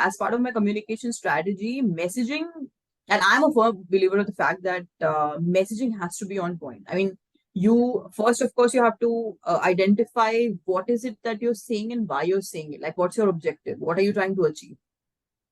as part of my communication strategy, messaging, and I'm a firm believer of the fact that messaging has to be on point. I mean, you first, of course, you have to identify what is it that you're saying and why you're saying it. Like, what's your objective? What are you trying to achieve?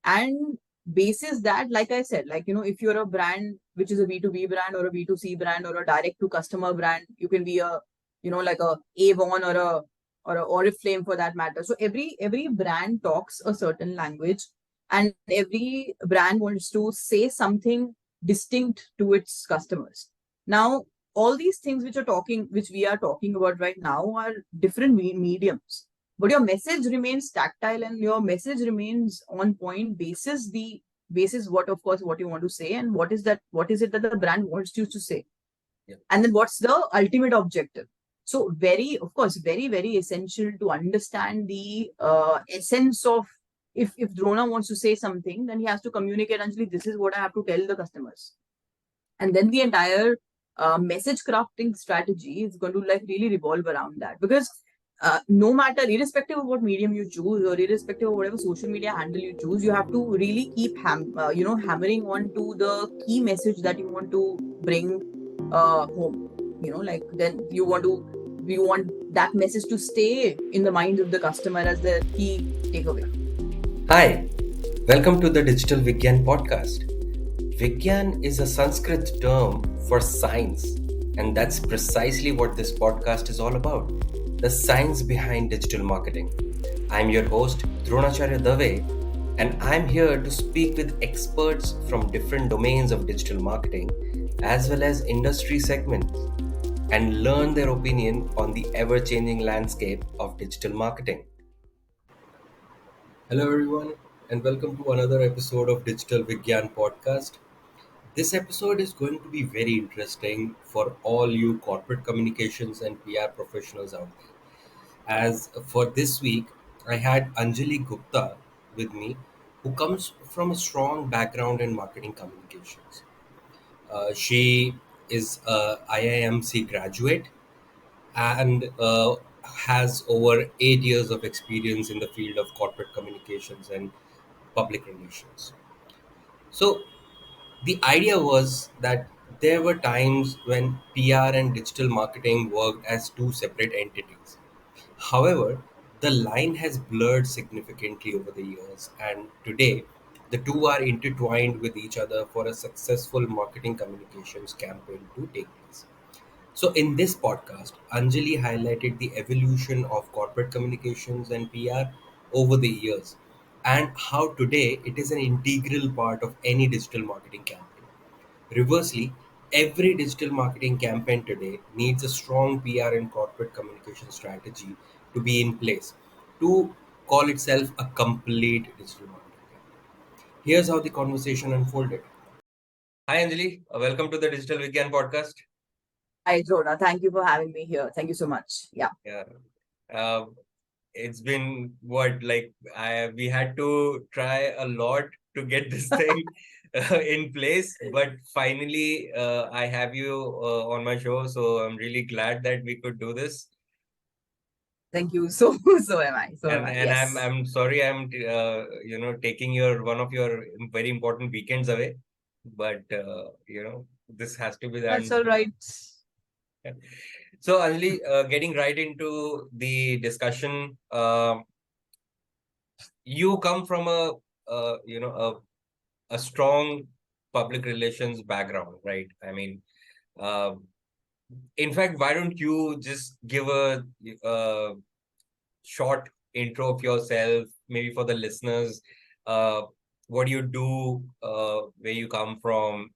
And basis that, like I said, like, if you're a brand which is a B2B brand or a B2C brand or a direct to customer brand, you can be a, like a Avon or a Oriflame for that matter. So every brand talks a certain language, and every brand wants to say something distinct to its customers. Now, all these things which we are talking about right now are different mediums, but your message remains tactile and your message remains on point basis what, of course, what you want to say, and what is it that the brand wants you to say. Yeah. And then what's the ultimate objective. So very, very essential to understand the essence of, if Drona wants to say something, then he has to communicate, Anjali, this is what I have to tell the customers. And then the entire message crafting strategy is going to like really revolve around that, because no matter, irrespective of what medium you choose or irrespective of whatever social media handle you choose, you have to really keep hammering on to the key message that you want to bring home. Like, then you want that message to stay in the minds of the customer as the key takeaway. Hi, welcome to the Digital Vigyaan podcast. Vigyaan is a Sanskrit term for science, and that's precisely what this podcast is all about, the science behind digital marketing. I'm your host, Dronacharya Dave, and I'm here to speak with experts from different domains of digital marketing as well as industry segments and learn their opinion on the ever-changing landscape of digital marketing. Hello everyone, and welcome to another episode of Digital Vigyaan podcast. This episode is going to be very interesting for all you corporate communications and PR professionals out there. As for this week, I had Anjali Gupta with me, who comes from a strong background in marketing communications. She is a IIMC graduate and has over 8 years of experience in the field of corporate communications and public relations. So the idea was that there were times when PR and digital marketing worked as two separate entities. However, the line has blurred significantly over the years, and today the two are intertwined with each other for a successful marketing communications campaign to take place. So, in this podcast, Anjali highlighted the evolution of corporate communications and PR over the years and how today it is an integral part of any digital marketing campaign. Reversely, every digital marketing campaign today needs a strong PR and corporate communication strategy to be in place to call itself a complete digital marketing campaign. Here's how the conversation unfolded. Hi, Anjali. Welcome to the Digital Vigyaan podcast. Hi, Drona. Thank you for having me here. Thank you so much. Yeah. Yeah. Uh, it's been what, like, we had to try a lot to get this thing in place, but finally, I have you on my show, so I'm really glad that we could do this. Thank you. So so am I. So am I. And Yes. I'm sorry I'm taking your one of your very important weekends away, but this has to be That's done. all right. So Anjali, getting right into the discussion, you come from a strong public relations background, right? I mean, uh, in fact, why don't you just give a short intro of yourself, maybe for the listeners, uh, what do you do, where you come from,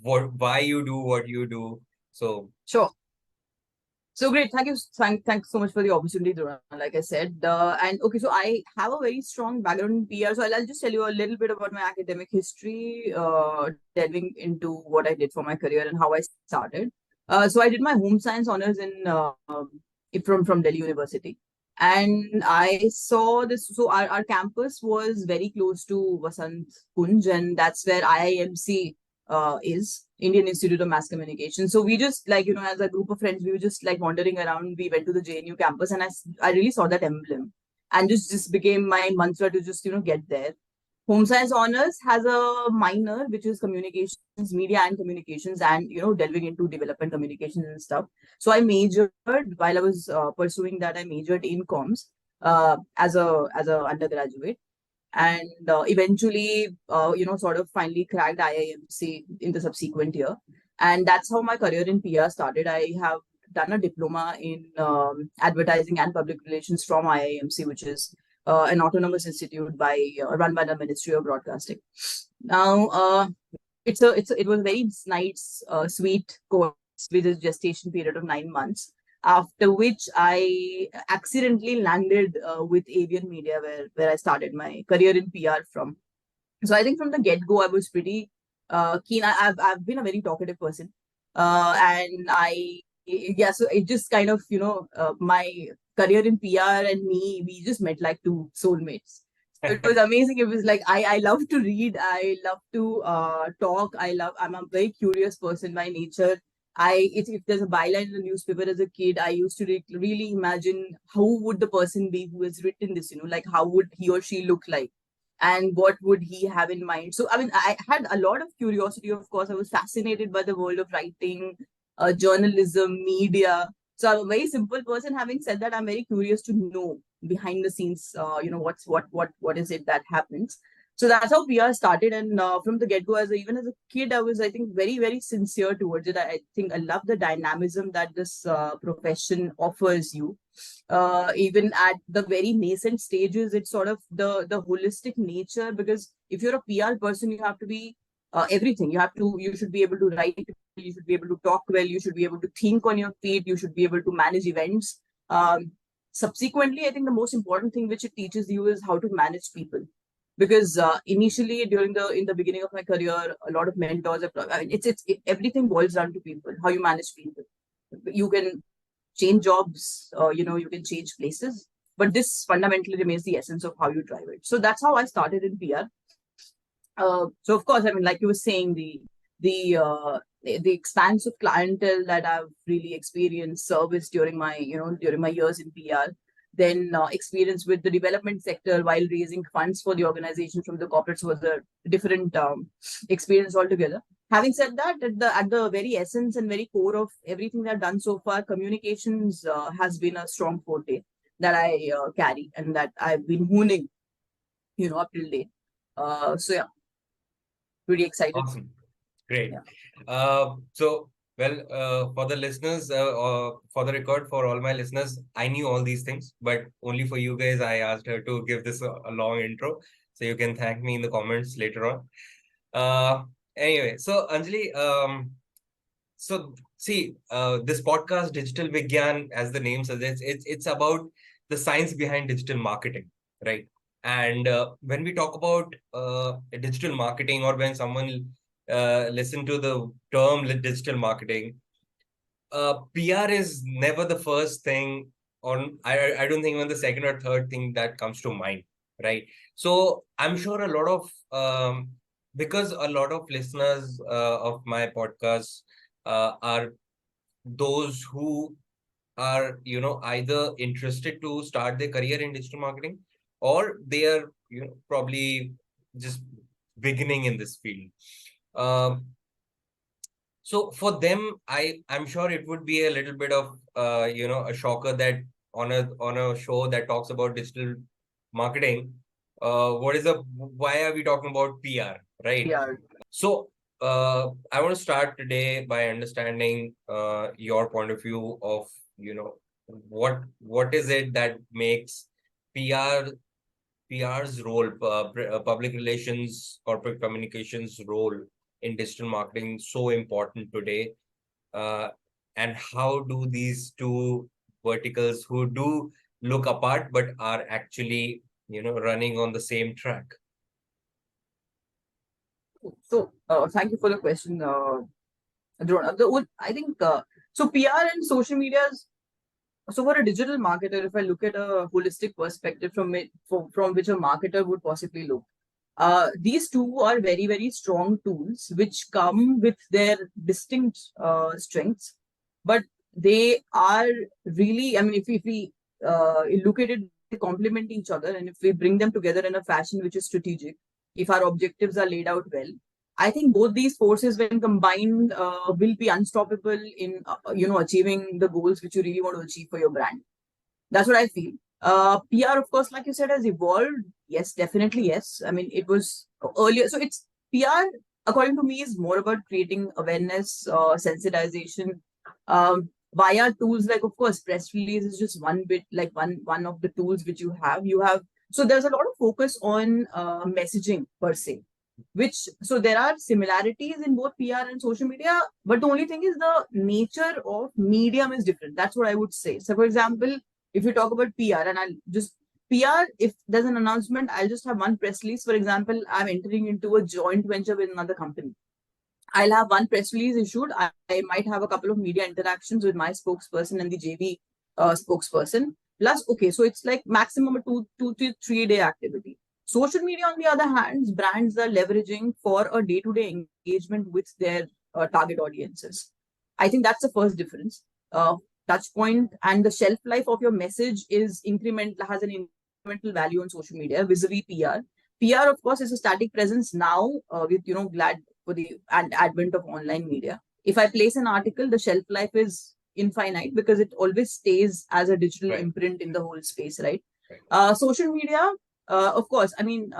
why you do what you do. So Sure. So great. Thank you. Thanks so much for the opportunity, Dhruva. Like I said, and okay, so I have a very strong background in PR. So I'll just tell you a little bit about my academic history, delving into what I did for my career and how I started. So I did my home science honors in from Delhi University, and I saw this. So our campus was very close to Vasant Kunj, and that's where IIMC is, Indian Institute of Mass Communication. So we just, like, as a group of friends, we were just like wandering around. We went to the JNU campus, and I really saw that emblem, and just became my mantra to just, get there. Home science honors has a minor which is communications, media and communications, and delving into development communications and stuff. So I majored while I was pursuing that. I majored in comms as a undergraduate, and eventually sort of finally cracked IIMC in the subsequent year, and that's how my career in PR started. I have done a diploma in advertising and public relations from IIMC, which is an autonomous institute run by the Ministry of Broadcasting. Now, it was a very nice, sweet course with a gestation period of 9 months. After which I accidentally landed with avian media, where I started my career in PR from. So I think from the get go, I was pretty keen. I've been a very talkative person, and I yeah. So it just kind of my career in PR and me, we just met like two soulmates. So it was amazing. It was like I love to read. I love to talk. I'm a very curious person by nature. If there's a byline in the newspaper as a kid, I used to really imagine how would the person be who has written this. Like how would he or she look like, and what would he have in mind. So I mean, I had a lot of curiosity. Of course, I was fascinated by the world of writing, journalism, media. So I'm a very simple person. Having said that, I'm very curious to know behind the scenes, what is it that happens. So that's how PR started, and from the get-go, even as a kid, I was, I think, very, very sincere towards it. I think I love the dynamism that this profession offers you. Even at the very nascent stages, it's sort of the holistic nature, because if you're a PR person, you have to be everything. You should be able to write, you should be able to talk well, you should be able to think on your feet, you should be able to manage events. Subsequently, I think the most important thing which it teaches you is how to manage people, because initially in the beginning of my career, a lot of mentors I mean, everything boils down to people, how you manage people. You can change jobs, you can change places, but this fundamentally remains the essence of how you drive it. So that's how I started in PR. So of course, I mean, like you were saying, the expanse of clientele that I've really experienced, service during my years in PR, then experience with the development sector while raising funds for the organization from the corporates was a different experience altogether. Having said that, at the very essence and very core of everything that I've done so far, communications has been a strong forte that I carry and that I've been honing, up till date. So yeah, pretty excited. Awesome. Great. Yeah. For the listeners, for the record, for all my listeners, I knew all these things, but only for you guys, I asked her to give this a long intro. So you can thank me in the comments later on. Anyway, so Anjali, so see, this podcast, Digital Vigyaan, as the name suggests, it's about the science behind digital marketing, right? And when we talk about digital marketing, or when someone listen to the term digital marketing, PR is never the first thing on. I don't think even the second or third thing that comes to mind, right? So I'm sure a lot of because a lot of listeners of my podcast are those who are either interested to start their career in digital marketing, or they are probably just beginning in this field. Um, so for them, I'm sure it would be a little bit of a shocker that on a show that talks about digital marketing, why are we talking about PR, right? Yeah. So I want to start today by understanding your point of view of what is it that makes PR PR's role, public relations, corporate communications role in digital marketing so important today, uh, and how do these two verticals who do look apart but are actually running on the same track? So thank you for the question, Drona. I think so. PR and social media is, so for a digital marketer, if I look at a holistic perspective from which a marketer would possibly look, these two are very, very strong tools which come with their distinct strengths, but they are really, I mean, if we look at it, they complement each other, and if we bring them together in a fashion which is strategic, if our objectives are laid out well, I think both these forces, when combined, will be unstoppable in achieving the goals which you really want to achieve for your brand. That's what I feel. PR, of course, like you said, has evolved. Yes, definitely, yes. I mean, it was earlier. So it's PR, according to me, is more about creating awareness, sensitization, via tools like, of course, press release is just one bit, like one of the tools which you have. You have so there's a lot of focus on messaging per se. Which so there are similarities in both PR and social media, but the only thing is the nature of medium is different. That's what I would say. So, for example, if you talk about PR, and I'll just PR, if there's an announcement, I'll just have one press release. For example, I'm entering into a joint venture with another company. I'll have one press release issued. I might have a couple of media interactions with my spokesperson and the JV spokesperson. Plus, okay, so it's like maximum a 2 to 3 day activity. Social media, on the other hand, brands are leveraging for a day-to-day engagement with their target audiences. I think that's the first difference. Touch point and the shelf life of your message is incremental, has an incremental value on social media vis-a-vis PR. PR, of course, is a static presence now with glad for the advent of online media. If I place an article, the shelf life is infinite because it always stays as a digital imprint in the whole space, right? Social media, of course, I mean,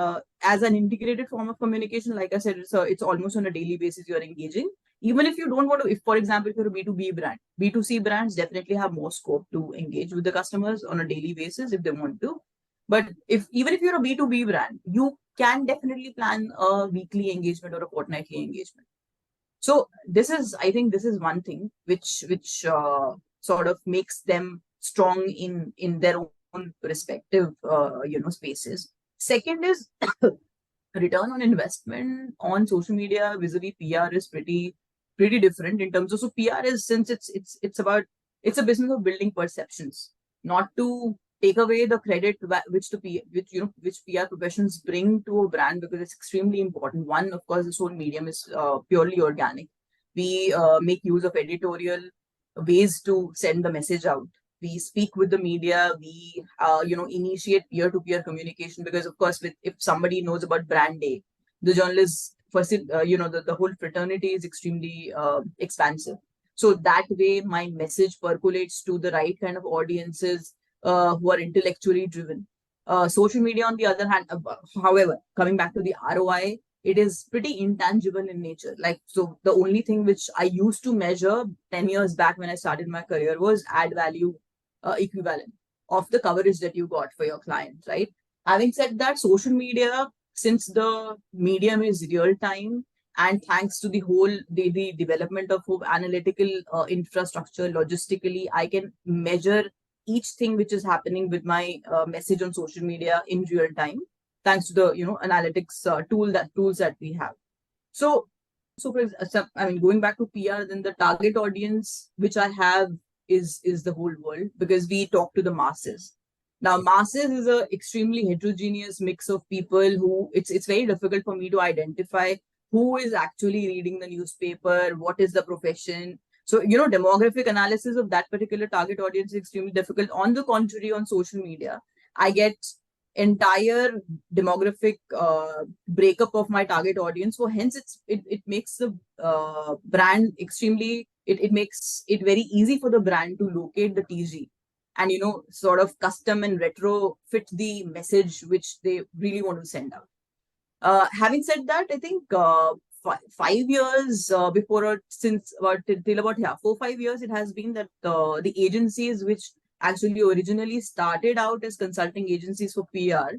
as an integrated form of communication, like I said, it's almost on a daily basis you're engaging. Even if you don't want to, if for example, if you're a B2B brand, B2C brands definitely have more scope to engage with the customers on a daily basis if they want to. But even if you're a B2B brand, you can definitely plan a weekly engagement or a fortnightly engagement. So I think this is one thing which sort of makes them strong in their own respective spaces. Second is return on investment on social media vis-a-vis PR is pretty different in terms of, so PR is, since it's about, it's a business of building perceptions, not to take away the credit which PR professions bring to a brand, because it's extremely important. One, of course, this whole medium is purely organic. We make use of editorial ways to send the message out. We speak with the media. We initiate peer-to-peer communication, because of course, if somebody knows about brand A, the journalists first, the whole fraternity is extremely expansive. So that way, my message percolates to the right kind of audiences who are intellectually driven. Social media, on the other hand, however, coming back to the ROI, it is pretty intangible in nature. Like, so the only thing which I used to measure 10 years back when I started my career was add value equivalent of the coverage that you got for your client, right? Having said that, social media, since the medium is real time, and thanks to the development of analytical infrastructure, logistically, I can measure each thing which is happening with my message on social media in real time, thanks to the analytics tools that we have. So I mean, going back to PR, then the target audience which I have is the whole world, because we talk to the masses. Now, masses is a extremely heterogeneous mix of people who it's very difficult for me to identify who is actually reading the newspaper, what is the profession. So, demographic analysis of that particular target audience is extremely difficult. On the contrary, on social media, I get entire demographic breakup of my target audience. So hence it makes the brand extremely, it makes it very easy for the brand to locate the TG and sort of custom and retro fit the message which they really want to send out. Having said that, I think 5 years before, or since about till about 4 5 years, it has been that the agencies which actually originally started out as consulting agencies for PR,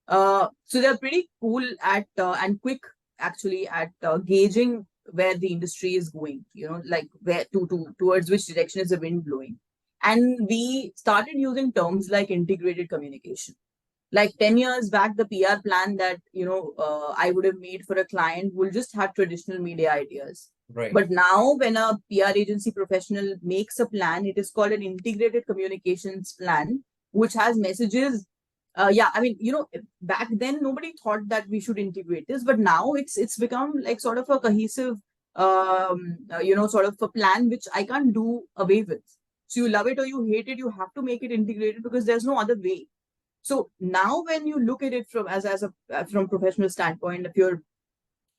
so they're pretty cool at and quick actually at gauging where the industry is going. Like where towards which direction is the wind blowing, and we started using terms like integrated communication. Like 10 years back, the PR plan that I would have made for a client will just have traditional media ideas. Right. But now when a PR agency professional makes a plan, it is called an integrated communications plan, which has messages. Yeah, I mean, back then nobody thought that we should integrate this, but now it's become like sort of a cohesive sort of a plan which I can't do away with. So you love it or you hate it, you have to make it integrated because there's no other way. So now when you look at it from as a from professional standpoint, if you're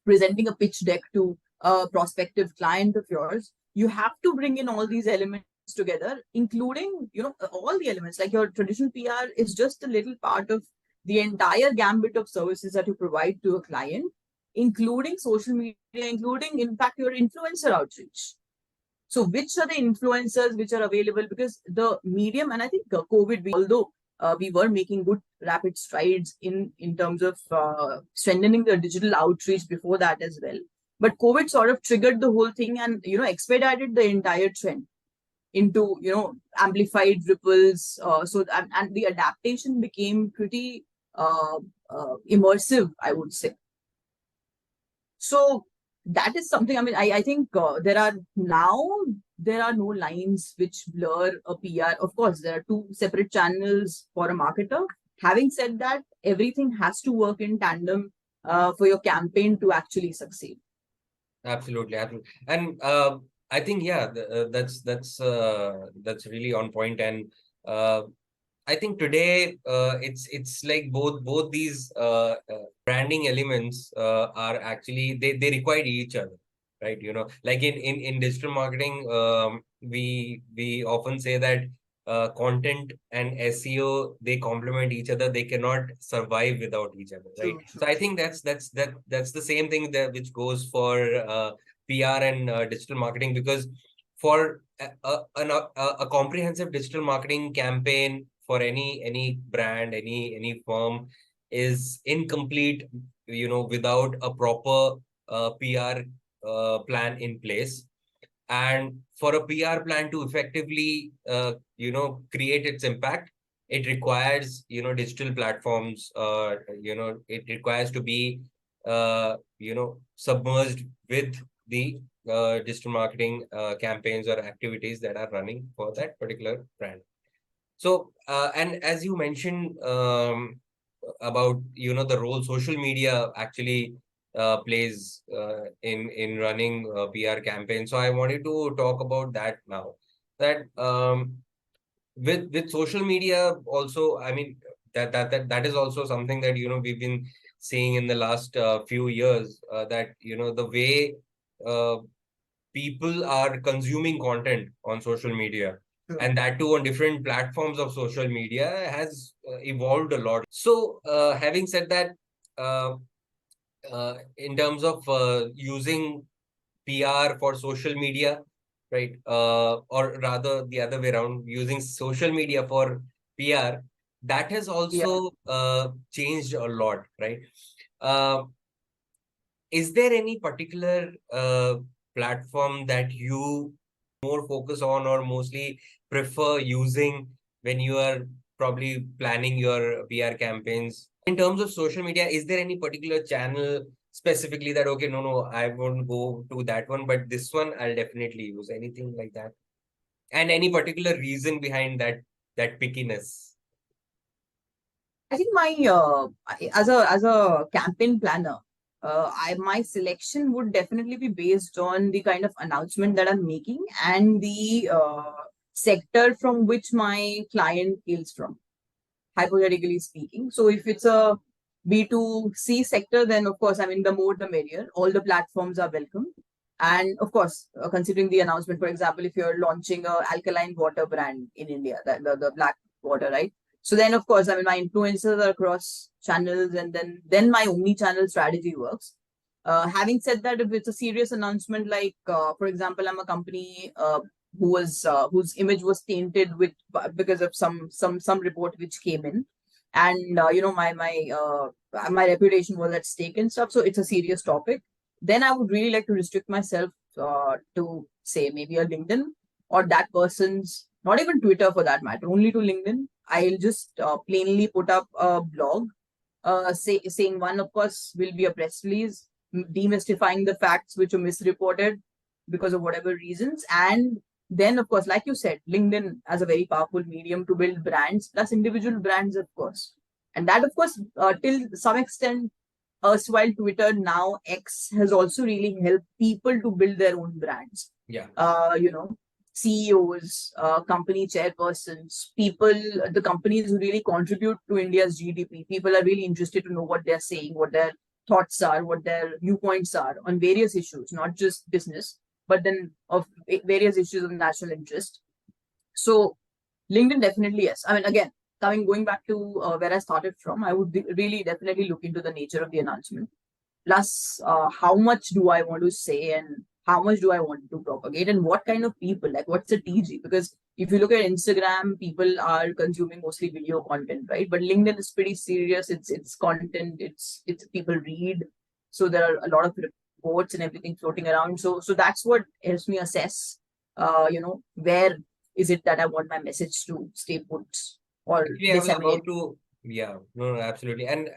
presenting a pitch deck to a prospective client of yours, you have to bring in all these elements together, including, all the elements. Like your traditional PR is just a little part of the entire gambit of services that you provide to a client, including social media, including, in fact, your influencer outreach. So, which are the influencers which are available? Because the medium, and I think COVID, although we were making good rapid strides in terms of strengthening the digital outreach before that as well. But COVID sort of triggered the whole thing and expedited the entire trend into amplified ripples. And the adaptation became pretty immersive, I would say. So that is something. I mean, I think there are no lines which blur a PR. Of course, there are two separate channels for a marketer. Having said that, everything has to work in tandem for your campaign to actually succeed. Absolutely, absolutely. And I think, yeah, that's really on point. And uh, I think today it's like both these branding elements are actually they require each other, right? Like in digital marketing, we often say that content and SEO, they complement each other. They cannot survive without each other, right? True, So true, I true. think that's the same thing that which goes for PR and digital marketing, because for a comprehensive digital marketing campaign for any brand, any firm, is incomplete, without a proper PR plan in place. And for a PR plan to effectively, create its impact, it requires, digital platforms. It requires to be, submerged with the digital marketing campaigns or activities that are running for that particular brand. So, and as you mentioned about the role social media actually plays in running PR campaigns. So I wanted to talk about that now. That with social media also, I mean, that is also something that we've been seeing in the last few years, that the way uh, people are consuming content on social media, True. and that too on different platforms of social media, has evolved a lot. So having said that, uh, in terms of using PR for social media, right, or rather the other way around, using social media for PR, that has Yeah. also changed a lot, right? uh, is there any particular platform that you more focus on or mostly prefer using when you are probably planning your PR campaigns? In terms of social media, is there any particular channel specifically that, okay, no, I won't go to that one, but this one I'll definitely use? Anything like that? And any particular reason behind that pickiness? I think as a campaign planner, my selection would definitely be based on the kind of announcement that I'm making and the sector from which my client hails from, hypothetically speaking. So if it's a B2C sector, then of course, I mean, the more the merrier. All the platforms are welcome. And of course, considering the announcement, for example, if you're launching a alkaline water brand in India, the black water, right? So then, of course, I mean, my influencers are across channels, and then my omni-channel strategy works. Having said that, if it's a serious announcement, like for example, I'm a company whose image was tainted with because of some report which came in, and my reputation was at stake and stuff. So it's a serious topic. Then I would really like to restrict myself to say maybe a LinkedIn, or that person's, not even Twitter for that matter, only to LinkedIn. I'll just plainly put up a blog, saying one, of course, will be a press release demystifying the facts which are misreported because of whatever reasons. And then, of course, like you said, LinkedIn as a very powerful medium to build brands, plus individual brands, of course. And that, of course, till some extent, erstwhile Twitter, now X, has also really helped people to build their own brands. Yeah. You know, CEOs, company chairpersons, people, the companies who really contribute to India's GDP. People are really interested to know what they're saying, what their thoughts are, what their viewpoints are on various issues, not just business, but then of various issues of national interest. So LinkedIn definitely yes. I mean, again, going back to where I started from, I would really definitely look into the nature of the announcement. Plus, how much do I want to say and how much do I want to propagate and what kind of people, like what's the TG? Because if you look at Instagram, people are consuming mostly video content, right? But LinkedIn is pretty serious. It's content. It's people read. So there are a lot of reports and everything floating around. So that's what helps me assess, where is it that I want my message to stay put or Actually, I was disseminate. about to, yeah, no, no, absolutely, and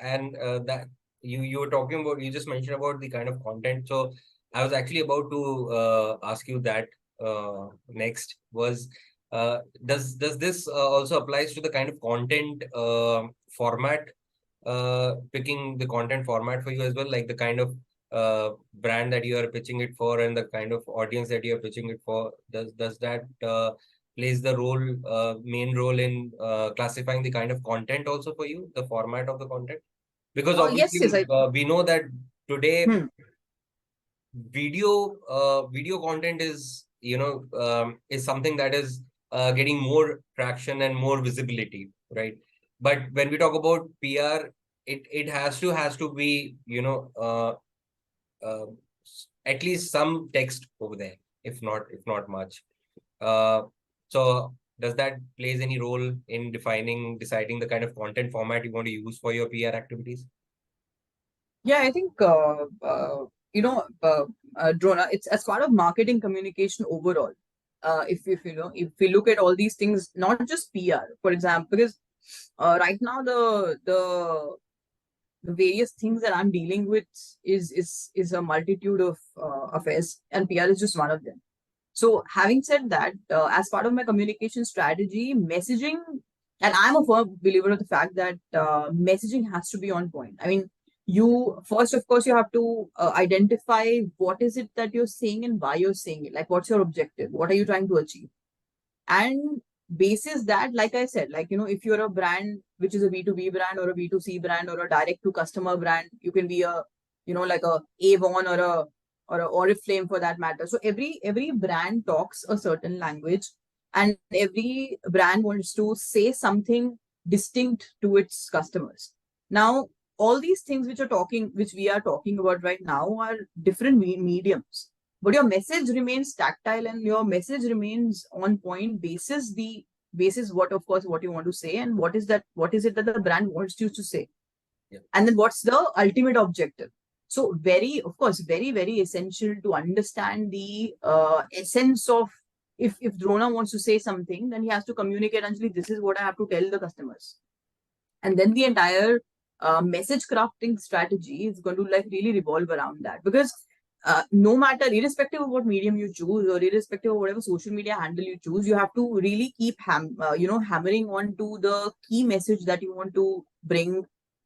that you were talking about, you just mentioned about the kind of content. So I was actually about to ask you that next was, does this also applies to the kind of content format, picking the content format for you as well, like the kind of brand that you are pitching it for and the kind of audience that you are pitching it for. Does that plays the main role in classifying the kind of content also for you, the format of the content? Because Oh yes, yes. obviously we know that today Hmm. video content is, is something that is getting more traction and more visibility, right? But when we talk about PR, it has to be, uh, at least some text over there, if not much. uh, so does that plays any role in deciding the kind of content format you want to use for your PR activities? Yeah, I think Drona, it's as part of marketing communication overall. If we look at all these things, not just PR, for example, because right now the various things that I'm dealing with is a multitude of affairs, and PR is just one of them. So, having said that, as part of my communication strategy, messaging, and I'm a firm believer of the fact that messaging has to be on point. I mean, you first, of course, you have to identify what is it that you're saying and why you're saying it. Like, what's your objective? What are you trying to achieve? And basis that, like I said, if you're a brand which is a B2B brand or a B2C brand or a direct to customer brand, you can be a, like a Avon or a Oriflame for that matter. So every brand talks a certain language, and every brand wants to say something distinct to its customers. Now, all these things which we are talking about right now are different mediums, but your message remains tactile and your message remains on point basis what, of course, what you want to say and what is it that the brand wants you to say, Yeah. and then what's the ultimate objective. So very, of course, very very essential to understand the essence of, if Drona wants to say something, then he has to communicate, Anjali, this is what I have to tell the customers, and then the entire message crafting strategy is going to like really revolve around that. Because no matter, irrespective of what medium you choose or irrespective of whatever social media handle you choose, you have to really keep hammering on to the key message that you want to bring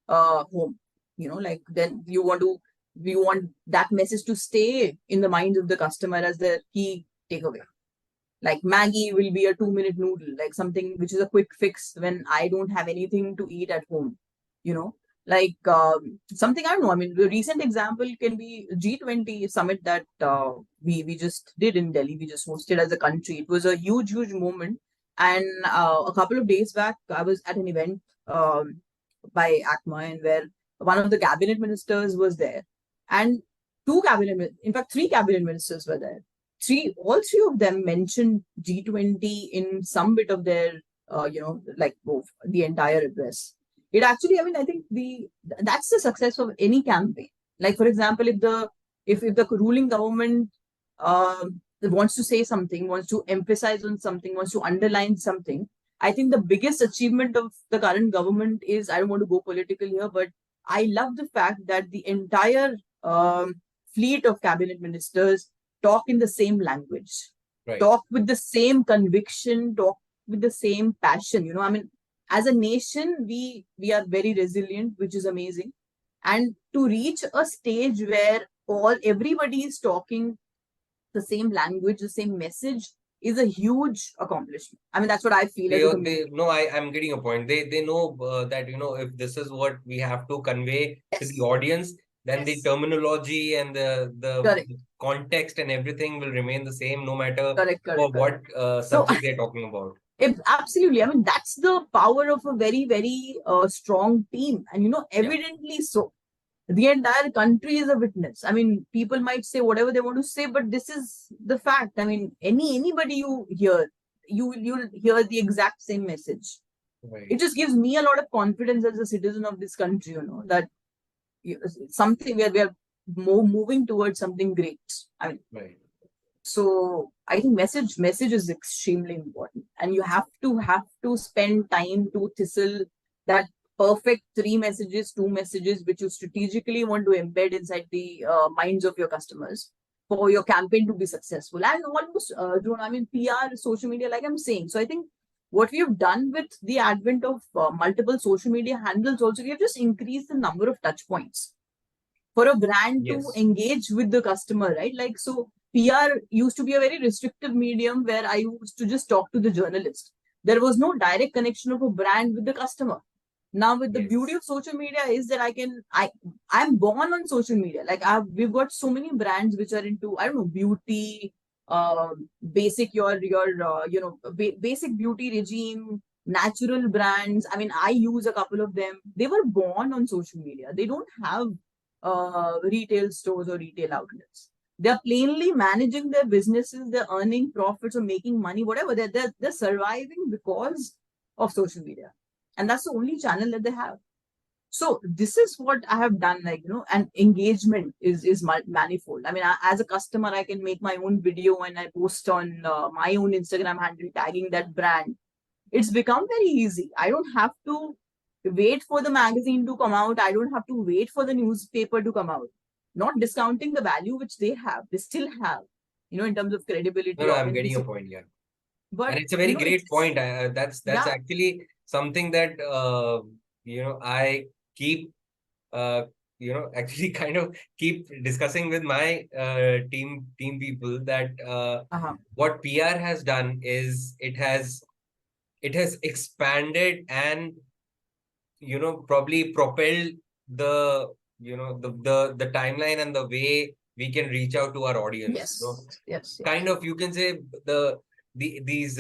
home. Like, then you want that message to stay in the minds of the customer as the key takeaway. Like Maggie will be a 2-minute noodle, like something which is a quick fix when I don't have anything to eat at home. You know, like something, I don't know. I mean, the recent example can be G20 summit that we just did in Delhi. We just hosted as a country. It was a huge moment. And a couple of days back, I was at an event by ACMA, and where one of the cabinet ministers was there, and in fact, three cabinet ministers were there. All three of them mentioned G20 in some bit of their, the entire address. It actually, I mean, I think that's the success of any campaign. Like, for example, if the ruling government wants to say something, wants to emphasize on something, wants to underline something, I think the biggest achievement of the current government is, I don't want to go political here, but I love the fact that the entire fleet of cabinet ministers talk in the same language, Right. talk with the same conviction, talk with the same passion. I mean, as a nation, we are very resilient, which is amazing. And to reach a stage where everybody is talking the same language, the same message, is a huge accomplishment. I mean, that's what I feel as a communicator. No, I'm getting a point. They know that, if this is what we have to convey to the Yes. audience, then the Yes. terminology and the Correct. context and everything will remain the same no matter Correct. for Correct. Correct. what So subject they're talking about. absolutely. I mean, that's the power of a very, very strong team, and Yeah. evidently so. The entire country is a witness. I mean, people might say whatever they want to say, but this is the fact. I mean, anybody you hear, you'll hear the exact same message. Right. It just gives me a lot of confidence as a citizen of this country, that something where we are moving towards something great. I mean, Right. so I think message is extremely important, and you have to spend time to thistle that perfect three messages, two messages, which you strategically want to embed inside the minds of your customers for your campaign to be successful. And almost, I mean, PR, social media, like I'm saying. So I think what we have done with the advent of multiple social media handles, also we have just increased the number of touch points for a brand to Yes. engage with the customer, right? Like, so PR used to be a very restrictive medium where I used to just talk to the journalist. There was no direct connection of a brand with the customer. Now, with the beauty Yes. of social media is that I'm born on social media. Like, we've got so many brands which are into, I don't know, beauty, uh, basic basic beauty regime, natural brands. I mean, I use a couple of them. They were born on social media. They don't have retail stores or retail outlets. They're plainly managing their businesses. They're earning profits or making money, whatever. They're surviving because of social media, and that's the only channel that they have. So this is what I have done, like, and engagement is manifold. I mean, as a customer, I can make my own video and I post on my own Instagram handle tagging that brand. It's become very easy. I don't have to wait for the magazine to come out. I don't have to wait for the newspaper to come out. Not discounting the value which they have. They still have, in terms of No, credibility, no, I'm getting your authenticity. point. Yeah. But And it's a very great it's, point. That's yeah. actually something that I keep actually kind of keep discussing with my team people that Uh-huh. what PR has done is it has expanded and probably propelled the the timeline and the way we can reach out to our audience. Yes. Yes. Yes. Kind of, you can say, these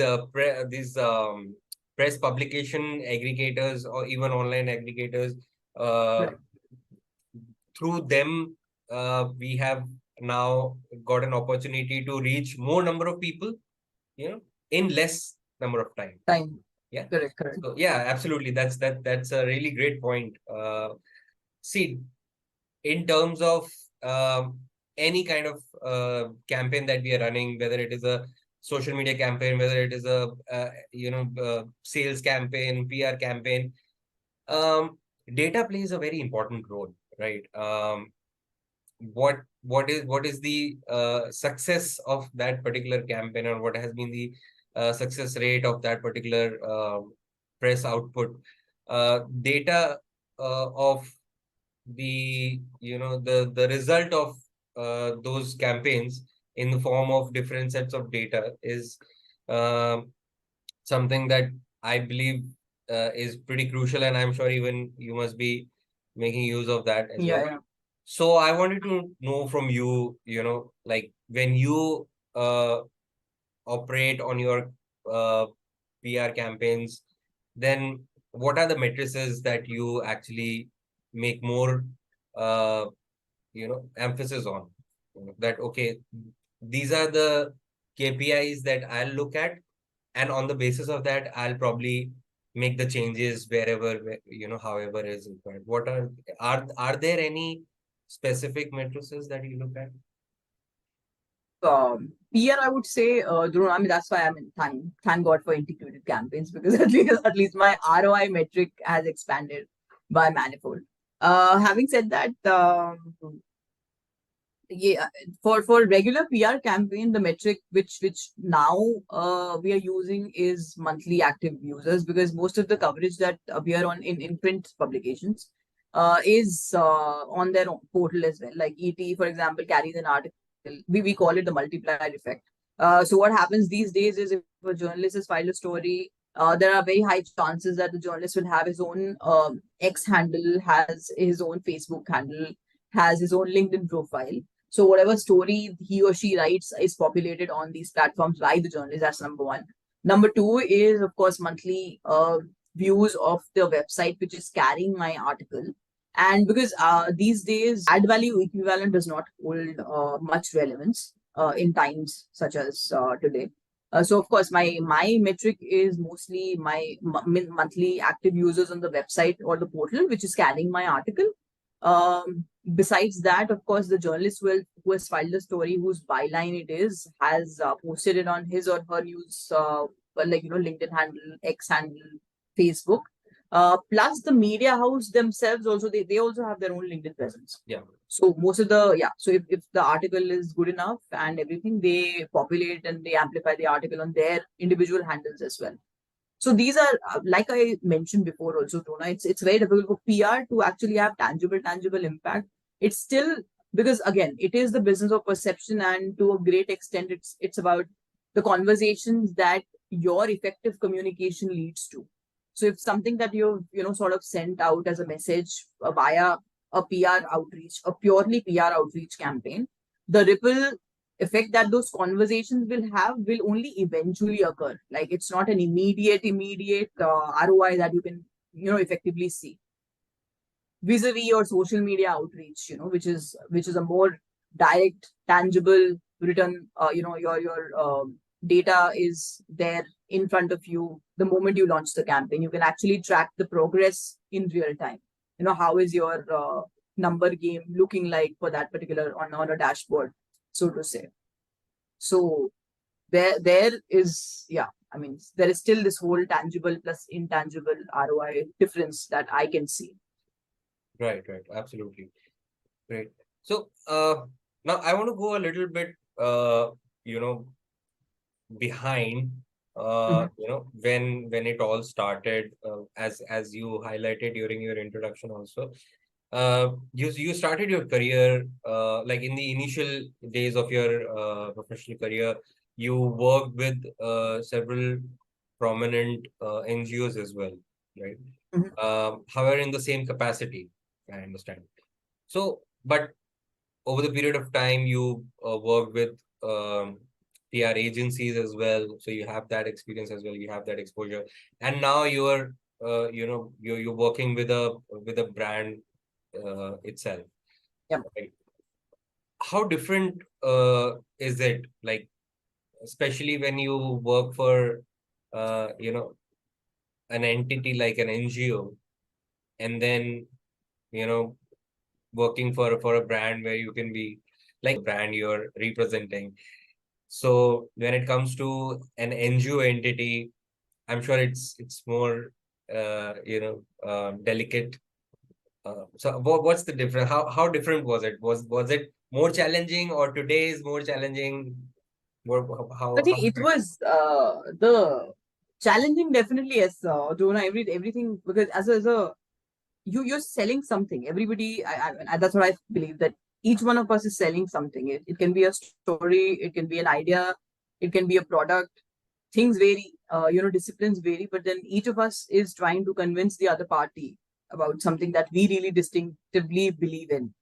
press publication aggregators or even online aggregators, uh, Right. through them we have now got an opportunity to reach more number of people, in less number of time. Time. Yeah. Correct. Correct. So yeah, absolutely, that's a really great point. See, in terms of any kind of campaign that we are running, whether it is a social media campaign, whether it is a sales campaign, PR campaign, um, data plays a very important role, right? What is the success of that particular campaign, or what has been the success rate of that particular press output? Data of the result of those campaigns in the form of different sets of data is um something that I believe is pretty crucial, and I'm sure even you must be making use of that as Yeah. well. Yeah. So I wanted to know from you, like when you operate on your uh, PR campaigns, then what are the matrices that you actually make more uh, emphasis on? That, okay, these are the KPIs that I'll look at, and on the basis of that, I'll probably make the changes however is required. Are there any specific matrices that you look at? PR, I would say, I mean, that's why I mean, thank God for integrated campaigns, because at least my ROI metric has expanded by manifold. Having said that, yeah, for regular PR campaign, the metric which now we are using is monthly active users, because most of the coverage that appear in print publications is on their own portal as well. Like ET, for example, carries an article. We call it the multiplier effect. So what happens these days is if a journalist has filed a story, there are very high chances that the journalist will have his own X handle, has his own Facebook handle, has his own LinkedIn profile. So whatever story he or she writes is populated on these platforms by the journalist. That's number one. Number two is, of course, monthly views of the website which is carrying my article. And because these days ad value equivalent does not hold much relevance in times such as today. So of course, my metric is mostly my monthly active users on the website or the portal, which is carrying my article. Besides that, of course, the journalist who has filed the story, whose byline it is, has posted it on his or her news, like LinkedIn handle, X handle, Facebook. Plus the media house themselves also they also have their own LinkedIn presence. Yeah. So most of the so if the article is good enough and everything, they populate and they amplify the article on their individual handles as well. So these are like I mentioned before also, Tona, it's very difficult for PR to actually have tangible impact. It's still because again, it is the business of perception, and to a great extent, it's about the conversations that your effective communication leads to. So if something that you've sort of sent out as a message via a PR outreach, a purely PR outreach campaign, the ripple effect that those conversations will have will only eventually occur. Like it's not an immediate ROI that you can effectively see vis-a-vis your social media outreach, which is a more direct, tangible return. Your data is there in front of you the moment you launch the campaign. You can actually track the progress in real time. How is your number game looking like for that particular on a dashboard, so to say. So there is, yeah, I mean, there is still this whole tangible plus intangible ROI difference that I can see. Right, right, absolutely. Great. So, now I want to go a little bit, you know, behind, Mhm. when it all started, as you highlighted during your introduction also. You started your career, like in the initial days of your professional career, you worked with several prominent NGOs as well, right? Mhm. However, in the same capacity, I understand. So, but over the period of time, you worked with PR agencies as well. So you have that experience as well. You have that exposure, and now you're, you're working with a brand itself. Yeah. Right? How different is it? Like, especially when you work for, an entity like an NGO, and then, you know, working for a brand where you can be like brand you're representing. So when it comes to an NGO entity, I'm sure it's more delicate. So what's the difference? How different was it? Was it more challenging, or today is more challenging? More, I think how it was the challenging, definitely, yes, Jonah. Everything, because as a you're selling something. Everybody, that's what I believe, that each one of us is selling something. It can be a story, it can be an idea, it can be a product. Things vary, disciplines vary, but then each of us is trying to convince the other party about something that we really distinctively believe in.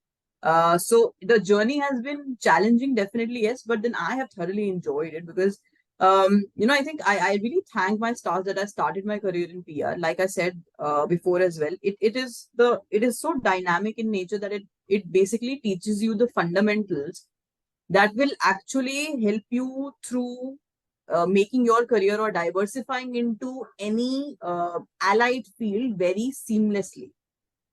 So the journey has been challenging, definitely, yes, but then I have thoroughly enjoyed it because, I think I really thank my stars that I started my career in PR. Like I said before as well, it is so dynamic in nature that it basically teaches you the fundamentals that will actually help you through making your career or diversifying into any allied field very seamlessly.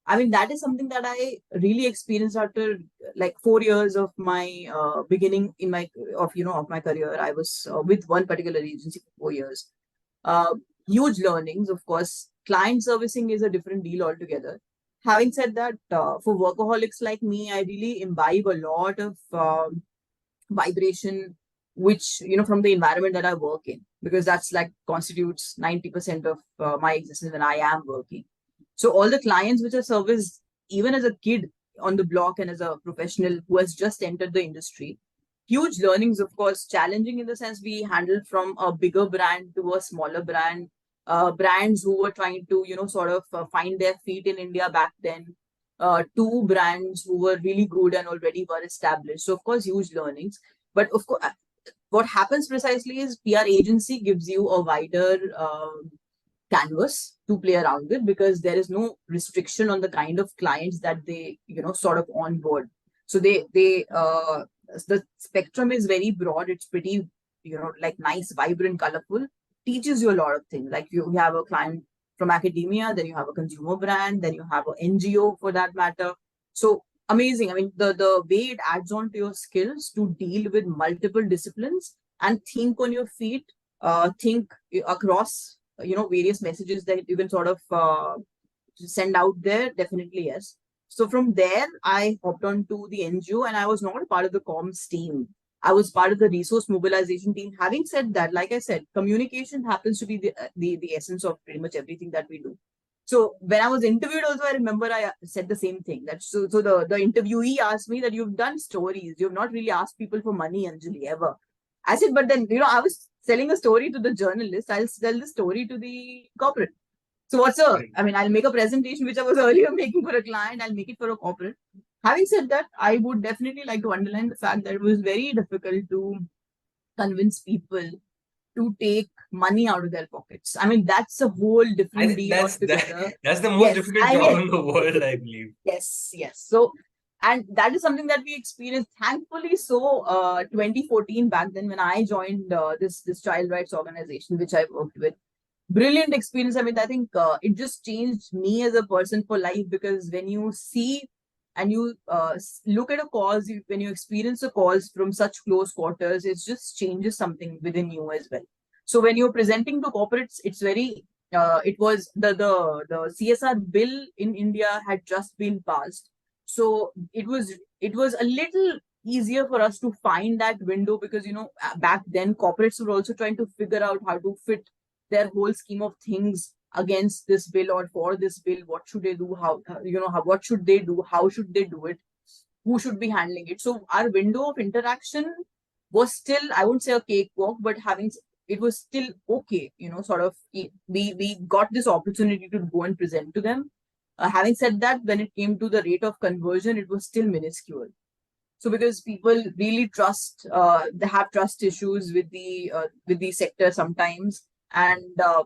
I mean, that is something that I really experienced after like 4 years of my beginning in my of my career. I was with one particular agency for 4 years. Uh, Huge learnings, of course. Client servicing is a different deal altogether. Having said that, for workaholics like me, I really imbibe a lot of vibration, which from the environment that I work in, because that's like constitutes 90% of my existence when I am working. So all the clients which are serviced, even as a kid on the block and as a professional who has just entered the industry, Huge learnings, of course, challenging in the sense we handled from a bigger brand to a smaller brand, brands who were trying to, sort of find their feet in India back then, two brands who were really good and already were established. So, of course, huge learnings. But of course, what happens precisely is PR agency gives you a wider canvas to play around with, because there is no restriction on the kind of clients that they, sort of onboard. So they the spectrum is very broad. It's pretty, like nice, vibrant, colorful. Teaches you a lot of things. Like you have a client from academia, then you have a consumer brand, then you have an NGO for that matter. So amazing. I mean, the way it adds on to your skills to deal with multiple disciplines and think on your feet, think across, various messages that you can sort of send out there. Definitely yes. So from there, I hopped on to the NGO, and I was not a part of the comms team. I was part of the resource mobilization team. Having said that, like I said, communication happens to be the essence of pretty much everything that we do. So when I was interviewed, also I remember I said the same thing. That so the interviewee asked me that you've done stories, you've not really asked people for money, Anjali, ever. I said, but then I was selling a story to the journalist. I'll sell the story to the corporate. So what's a, Right. I mean, I'll make a presentation which I was earlier making for a client, I'll make it for a corporate. Having said that, I would definitely like to underline the fact that it was very difficult to convince people to take money out of their pockets. I mean, that's a whole I different think deal that's that altogether. that's the most Yes, difficult I job mean, in the world, I believe. yes, yes. So, and that is something that we experienced. Thankfully, so 2014 back then when I joined this child rights organization which I worked with, brilliant experience. I mean, I think it just changed me as a person for life, because when you see and you look at a cause, when you experience a cause from such close quarters, it just changes something within you as well. So when you're presenting to corporates, it's very it was the CSR bill in India had just been passed, so it was a little easier for us to find that window, because back then corporates were also trying to figure out how to fit their whole scheme of things against this bill or for this bill. What should they do? What should they do? How should they do it? Who should be handling it? So our window of interaction was still, I wouldn't say a cakewalk, but it was still okay. Sort of we got this opportunity to go and present to them. Having said that, when it came to the rate of conversion, it was still minuscule. So because people really trust, they have trust issues with the sector sometimes, and I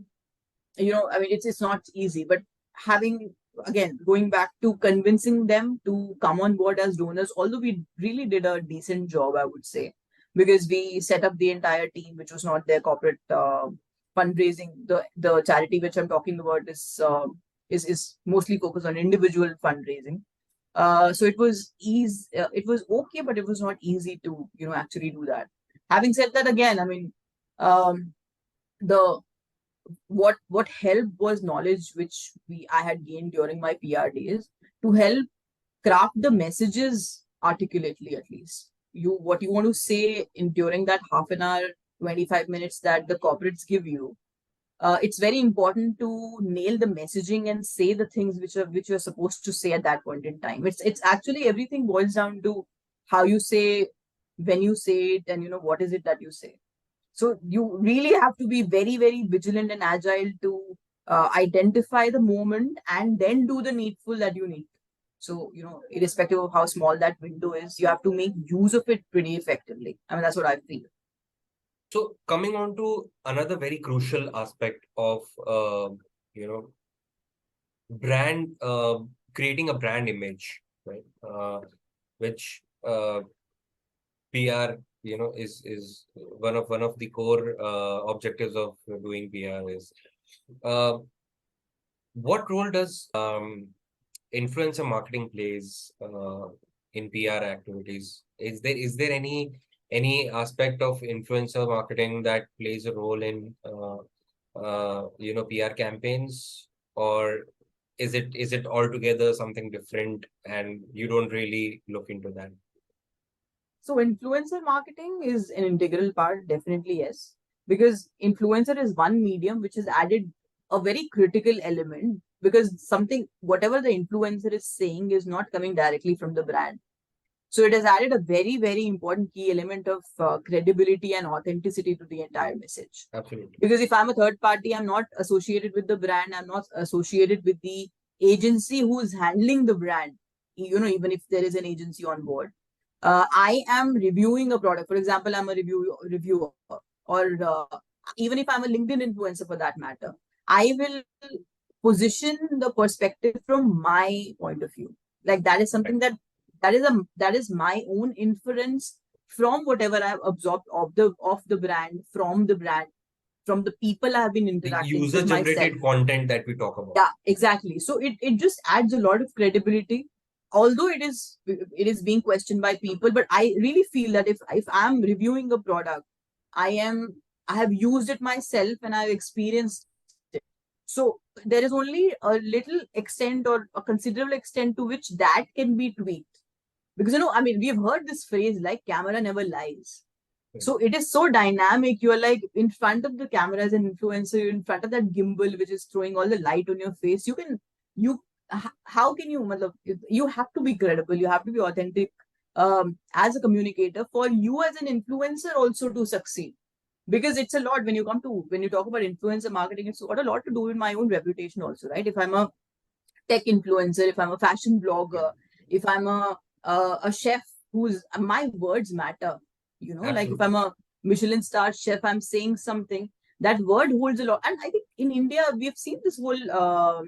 mean, it's not easy. But having, again, going back to convincing them to come on board as donors, although we really did a decent job, I would say, because we set up the entire team, which was not their corporate fundraising. The charity which I'm talking about is mostly focused on individual fundraising. So it was okay, but it was not easy to actually do that. Having said that, again, I mean, um, the what helped was knowledge which we I had gained during my PR days, to help craft the messages articulately. At least what you want to say in during that half an hour, 25 minutes that the corporates give you, it's very important to nail the messaging and say the things which you're supposed to say at that point in time. It's actually everything boils down to how you say, when you say it, and what is it that you say. So you really have to be very, very vigilant and agile to identify the moment and then do the needful that you need. So, irrespective of how small that window is, you have to make use of it pretty effectively. I mean, that's what I feel. So coming on to another very crucial aspect of you know brand creating a brand image, right? Which PR is one of the core objectives of doing PR is uh, what role does influencer marketing plays in PR activities? Is there any aspect of influencer marketing that plays a role in PR campaigns, or is it altogether something different and you don't really look into that? So influencer marketing is an integral part, definitely yes, because influencer is one medium which has added a very critical element, because whatever the influencer is saying is not coming directly from the brand. So it has added a very, very important key element of credibility and authenticity to the entire message. Absolutely. Because if I'm a third party, I'm not associated with the brand, I'm not associated with the agency who is handling the brand, even if there is an agency on board. I am reviewing a product. For example, I'm a reviewer, or even if I'm a LinkedIn influencer for that matter, I will position the perspective from my point of view. Like that is something that is my own inference from whatever I've absorbed of the brand, from the people I've been The interacting user with myself. generated content that we talk about. Yeah, exactly. So it just adds a lot of credibility. Although it is being questioned by people, but I really feel that if I'm reviewing a product, I am I have used it myself and I've experienced it. So there is only a little extent or a considerable extent to which that can be tweaked. Because I mean, we've heard this phrase like camera never lies. So it is so dynamic. You are like in front of the camera as an influencer, you're in front of that gimbal which is throwing all the light on your face. How can you, you have to be credible, you have to be authentic as a communicator for you as an influencer also to succeed. Because it's a lot when you talk about influencer marketing, it's got a lot to do with my own reputation also, right? If I'm a tech influencer, if I'm a fashion blogger, if I'm a chef who's my words matter. Like if Absolutely. I'm a Michelin star chef, I'm saying something. That word holds a lot. And I think in India, we've seen this whole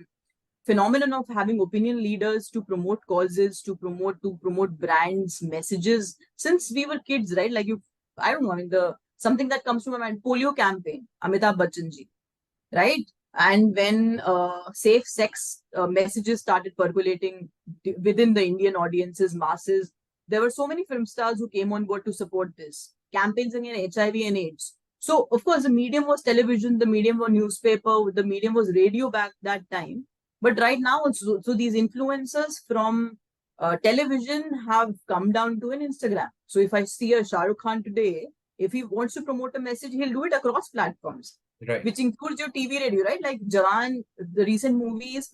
phenomenon of having opinion leaders to promote causes, to promote brands, messages since we were kids, right? Like I don't know. I mean, the something that comes to my mind: polio campaign, Amitabh Bachchan ji, right? And when safe sex messages started percolating within the Indian audiences, masses, there were so many film stars who came on board to support this campaigns against HIV and AIDS. So, of course, the medium was television, the medium was newspaper, the medium was radio back that time. But right now, so these influencers from television have come down to an Instagram. So, if I see a Shah Rukh Khan today, if he wants to promote a message, he'll do it across platforms, Right. which includes your TV, radio, right? Like Jawan, the recent movie is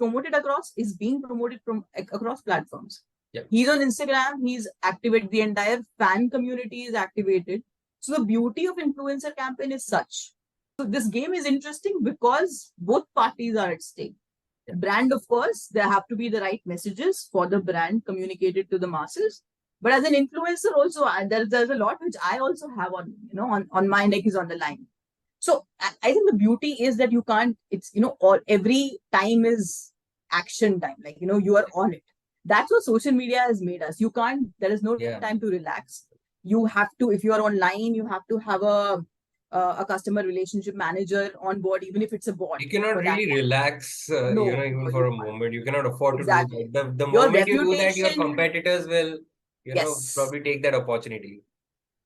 being promoted from across platforms. Yeah. He's on Instagram, he's activated, the entire fan community is activated. So the beauty of influencer campaign is such. So this game is interesting because both parties are at stake. Yeah. Brand, of course, there have to be the right messages for the brand communicated to the masses. But as an influencer, also there's a lot which I also have on my neck is on the line. So I think the beauty is that you can't, it's, all every time is action time. Like, you are on it. That's what social media has made us. There is no Yeah. time to relax. You have to, if you are online, you have to have a customer relationship manager on board, even if it's a bot. You cannot For that really relax, no, even no, for you a can't. moment. You cannot afford to do Exactly. that. The Your moment you do that, your reputation, competitors will, yes. probably take that opportunity.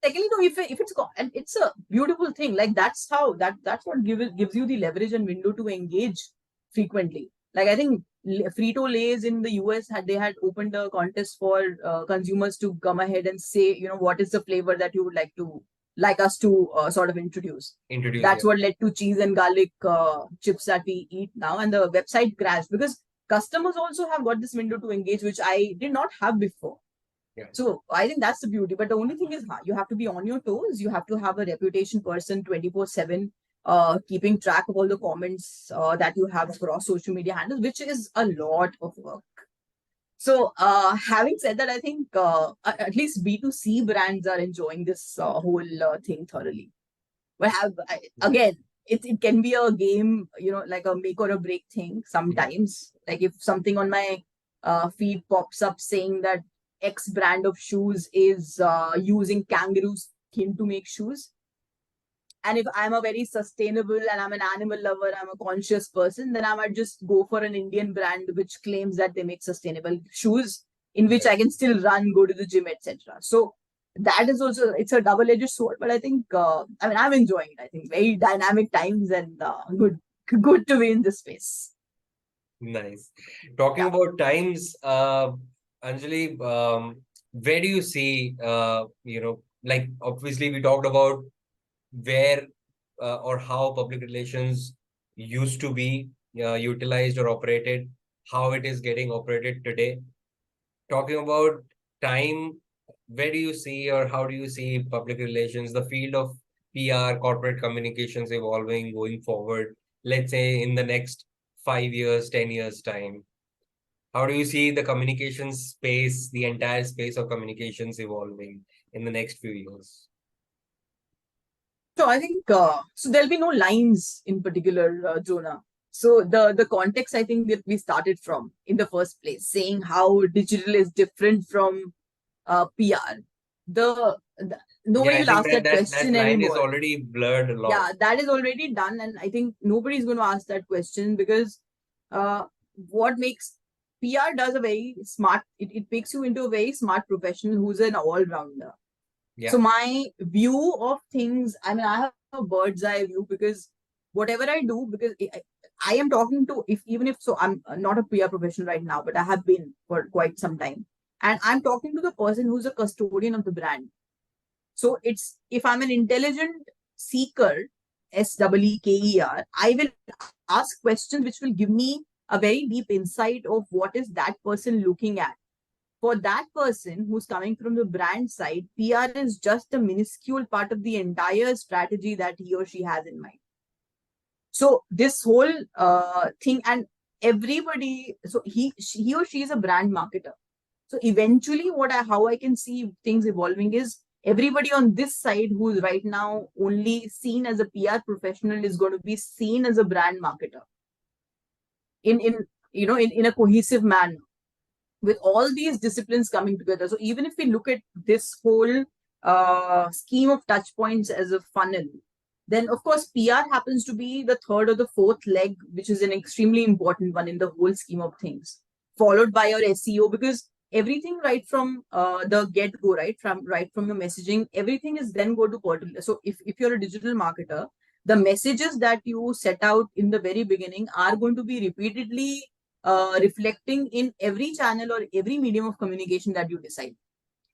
Secondly, no, if it's and it's a beautiful thing. Like that's what gives you the leverage and window to engage frequently. Like I think Frito Lay's in the US had opened a contest for consumers to come ahead and say, what is the flavor that you would like us to sort of introduce. Introduce, That's yeah. what led to cheese and garlic chips that we eat now, and the website crashed because customers also have got this window to engage, which I did not have before. Yeah. So I think that's the beauty. But the only thing is, you have to be on your toes. You have to have a reputation person 24/7, keeping track of all the comments that you have across social media handles, which is a lot of work. So, having said that, I think at least B2C brands are enjoying this whole thing thoroughly. But again, it can be a game, like a make or a break thing sometimes. Like if something on my feed pops up saying that X brand of shoes is using kangaroo skin to make shoes, and if I'm a very sustainable and I'm an animal lover, I'm a conscious person, then I might just go for an Indian brand which claims that they make sustainable shoes in which I can still run, go to the gym, etc. So that is also, it's a double-edged sword, but I think I'm enjoying it. I think very dynamic times and good to be in this space. Nice. Talking Yeah. about times, Anjali, where do you see, like obviously we talked about where or how public relations used to be utilized or operated, how it is getting operated today. Talking about time, where do you see, or how do you see public relations, the field of PR, corporate communications evolving going forward, let's say in the next 5 years, 10 years time? How do you see the communications space, the entire space of communications evolving in the next few years? So I think so. There'll be no lines in particular, Jonah. So the context I think that we started from in the first place, saying how digital is different from PR. Yeah, Nobody I will think ask that that that question line is anymore. already blurred a lot. Yeah, that is already done, and I think nobody's going to ask that question because uh, what makes PR does a very smart. It makes you into a very smart professional who's an all rounder. So Yeah. my view of things, I mean, I have a bird's eye view because whatever I do, because I am talking to, if even if so, I'm not a PR professional right now, but I have been for quite some time, and I'm talking to the person who's a custodian of the brand. So it's if I'm an intelligent seeker, SEEKER, I will ask questions which will give me a very deep insight of what is that person looking at. For that person who's coming from the brand side, PR is just a minuscule part of the entire strategy that he or she has in mind. So this whole thing, and everybody, so he or she is a brand marketer. So eventually, how I can see things evolving is everybody on this side who is right now only seen as a PR professional is going to be seen as a brand marketer in a cohesive manner with all these disciplines coming together. So even if we look at this whole scheme of touch points as a funnel, then of course PR happens to be the third or the fourth leg, which is an extremely important one in the whole scheme of things, followed by your SEO, because everything right from the get go, right from your messaging, everything is then go to portal. So if you're a digital marketer, the messages that you set out in the very beginning are going to be repeatedly reflecting in every channel or every medium of communication that you decide.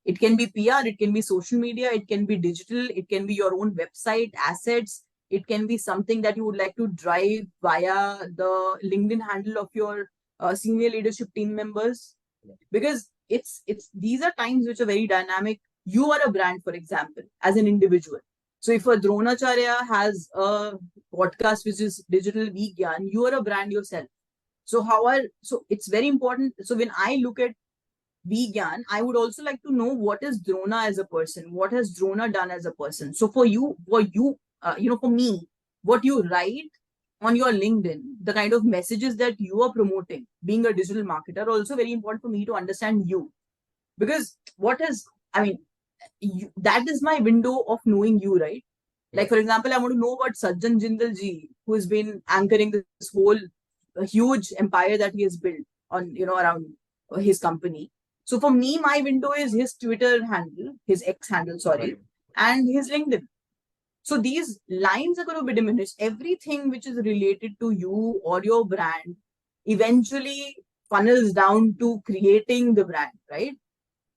It can be PR, it can be social media, it can be digital, it can be your own website, assets, it can be something that you would like to drive via the LinkedIn handle of your senior leadership team members. Because it's these are times which are very dynamic. You are a brand, for example, as an individual. So if a Dronacharya has a podcast which is Digital Vigyaan, you are a brand yourself. So it's very important. So when I look at Vigyan, I would also like to know what is Drona as a person, what has Drona done as a person. So for me, what you write on your LinkedIn, the kind of messages that you are promoting, being a digital marketer, also very important for me to understand you. Because I mean, that is my window of knowing you, right? Yeah. Like, for example, I want to know about Sajjan Jindal ji, who has been anchoring this whole huge empire that he has built around his company. So for me, my window is his Twitter handle, his X handle, sorry, Right. and his LinkedIn. So these lines are going to be diminished. Everything which is related to you or your brand eventually funnels down to creating the brand, right?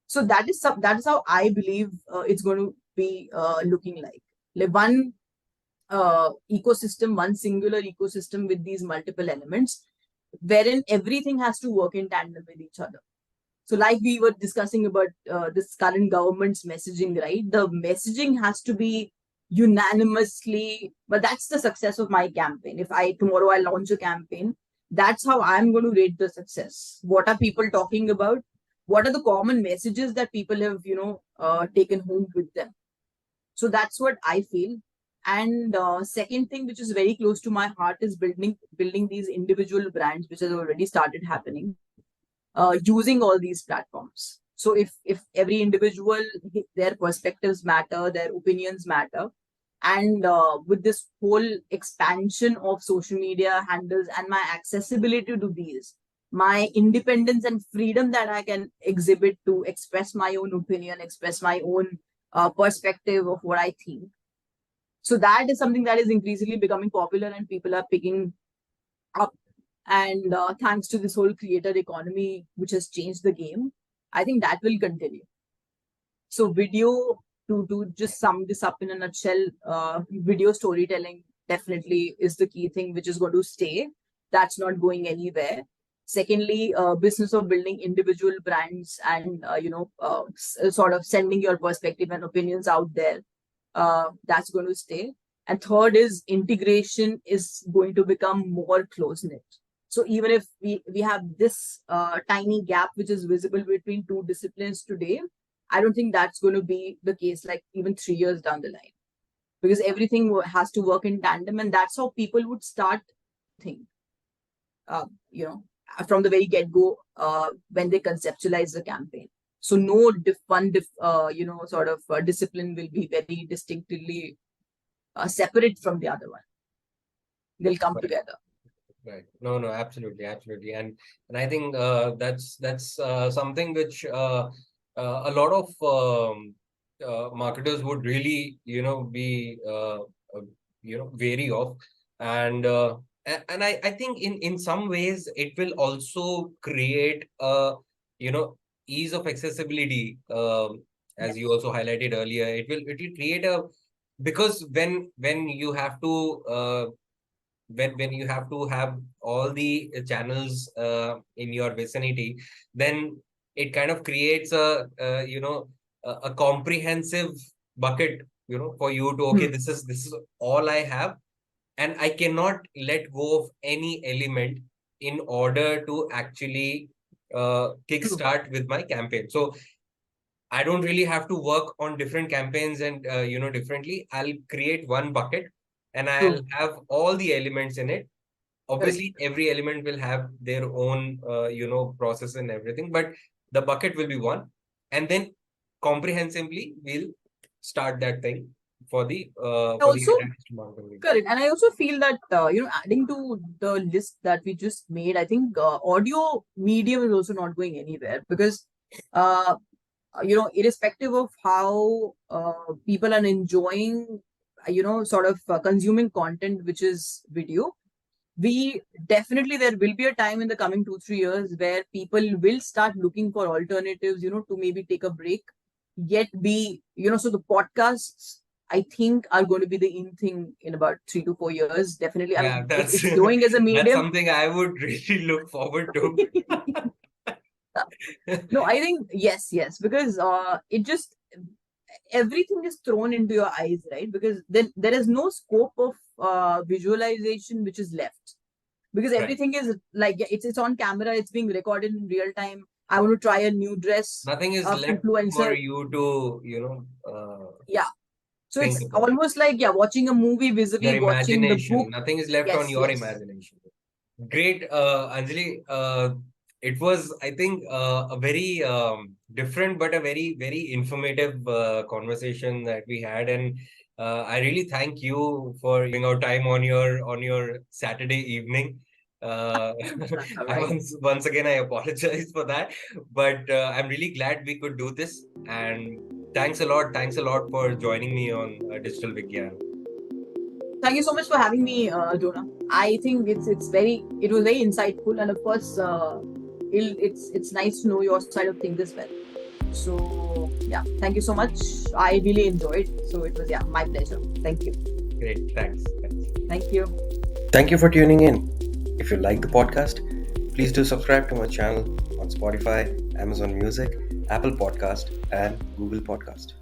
So that is how I believe it's going to be looking like one ecosystem, one singular ecosystem with these multiple elements, wherein everything has to work in tandem with each other. So, like we were discussing about this current government's messaging, right? The messaging has to be unanimously, but that's the success of my campaign. If I tomorrow I launch a campaign, that's how I'm going to rate the success. What are people talking about? What are the common messages that people have, taken home with them? So that's what I feel. And second thing, which is very close to my heart, is building these individual brands, which has already started happening using all these platforms. So if every individual, their perspectives matter, their opinions matter, and with this whole expansion of social media handles and my accessibility to these, my independence and freedom that I can exhibit to express my own opinion, express my own perspective of what I think. So that is something that is increasingly becoming popular and people are picking up. And thanks to this whole creator economy, which has changed the game, I think that will continue. So video, to just sum this up in a nutshell, video storytelling definitely is the key thing which is going to stay. That's not going anywhere. Secondly, business of building individual brands and sort of sending your perspective and opinions out there. That's going to stay. And third is integration is going to become more close knit. So even if we have this tiny gap which is visible between two disciplines today, I don't think that's going to be the case like even 3 years down the line, because everything has to work in tandem, and that's how people would start think. Uh, you know, from the very get go when they conceptualize the campaign. So no sort of discipline will be very distinctly separate from the other one. They'll come Right. together. Right. No, no, absolutely, absolutely. And I think that's something which a lot of marketers would really, be wary of. And I think in some ways it will also create you know ease of accessibility, as you Yes. also highlighted earlier. It will create a, because when you have to when you have to have all the channels in your vicinity, then it kind of creates a comprehensive bucket, for you to, okay, Hmm. this is all I have, and I cannot let go of any element in order to actually True. kickstart with my campaign. So I don't really have to work on different campaigns and differently. I'll create one bucket and I'll True. have all the elements in it. Correct. Obviously, every element will have their own process and everything, but the bucket will be one, and then comprehensively we'll start that thing for the Also, entire marketing. correct. And I also feel that, adding to the list that we just made, I think audio medium is also not going anywhere, because uh, irrespective of how people are enjoying, sort of consuming content which is video, we definitely, there will be a time in the coming 2 3 years where people will start looking for alternatives, to maybe take a break, yet be, so the podcasts, I think, are going to be the in thing in about 3 to 4 years. Definitely. I Yeah, mean, that's it's growing as a that's medium. something I would really look forward to. No, I think yes, yes, because it just, everything is thrown into your eyes, right? Because then there is no scope of visualization which is left, because Right. everything is like, yeah, it's on camera, it's being recorded in real time. I want to try a new dress Nothing is of left for influencer. you to, Yeah. So think it's about. almost like, yeah, watching a movie Your vis-a-vis watching the imagination. book. Nothing is left on Yes, your yes. imagination. Great, Anjali. It was, I think, a very different but a very, very informative conversation that we had, and I really thank you for giving out time on your Saturday evening. Uh, That's all I right. once again I apologize for that, but I'm really glad we could do this. And thanks a lot. Thanks a lot for joining me on Digital Vigyan. Thank you so much for having me, Jonah. I think it was very insightful, and of course, it's nice to know your side of things as well. So yeah, thank you so much. I really enjoyed. So it was, yeah, my pleasure. Thank you. Great. Thanks. Thanks. Thank you. Thank you for tuning in. If you like the podcast, please do subscribe to my channel on Spotify, Amazon Music, Apple Podcast, and Google Podcast.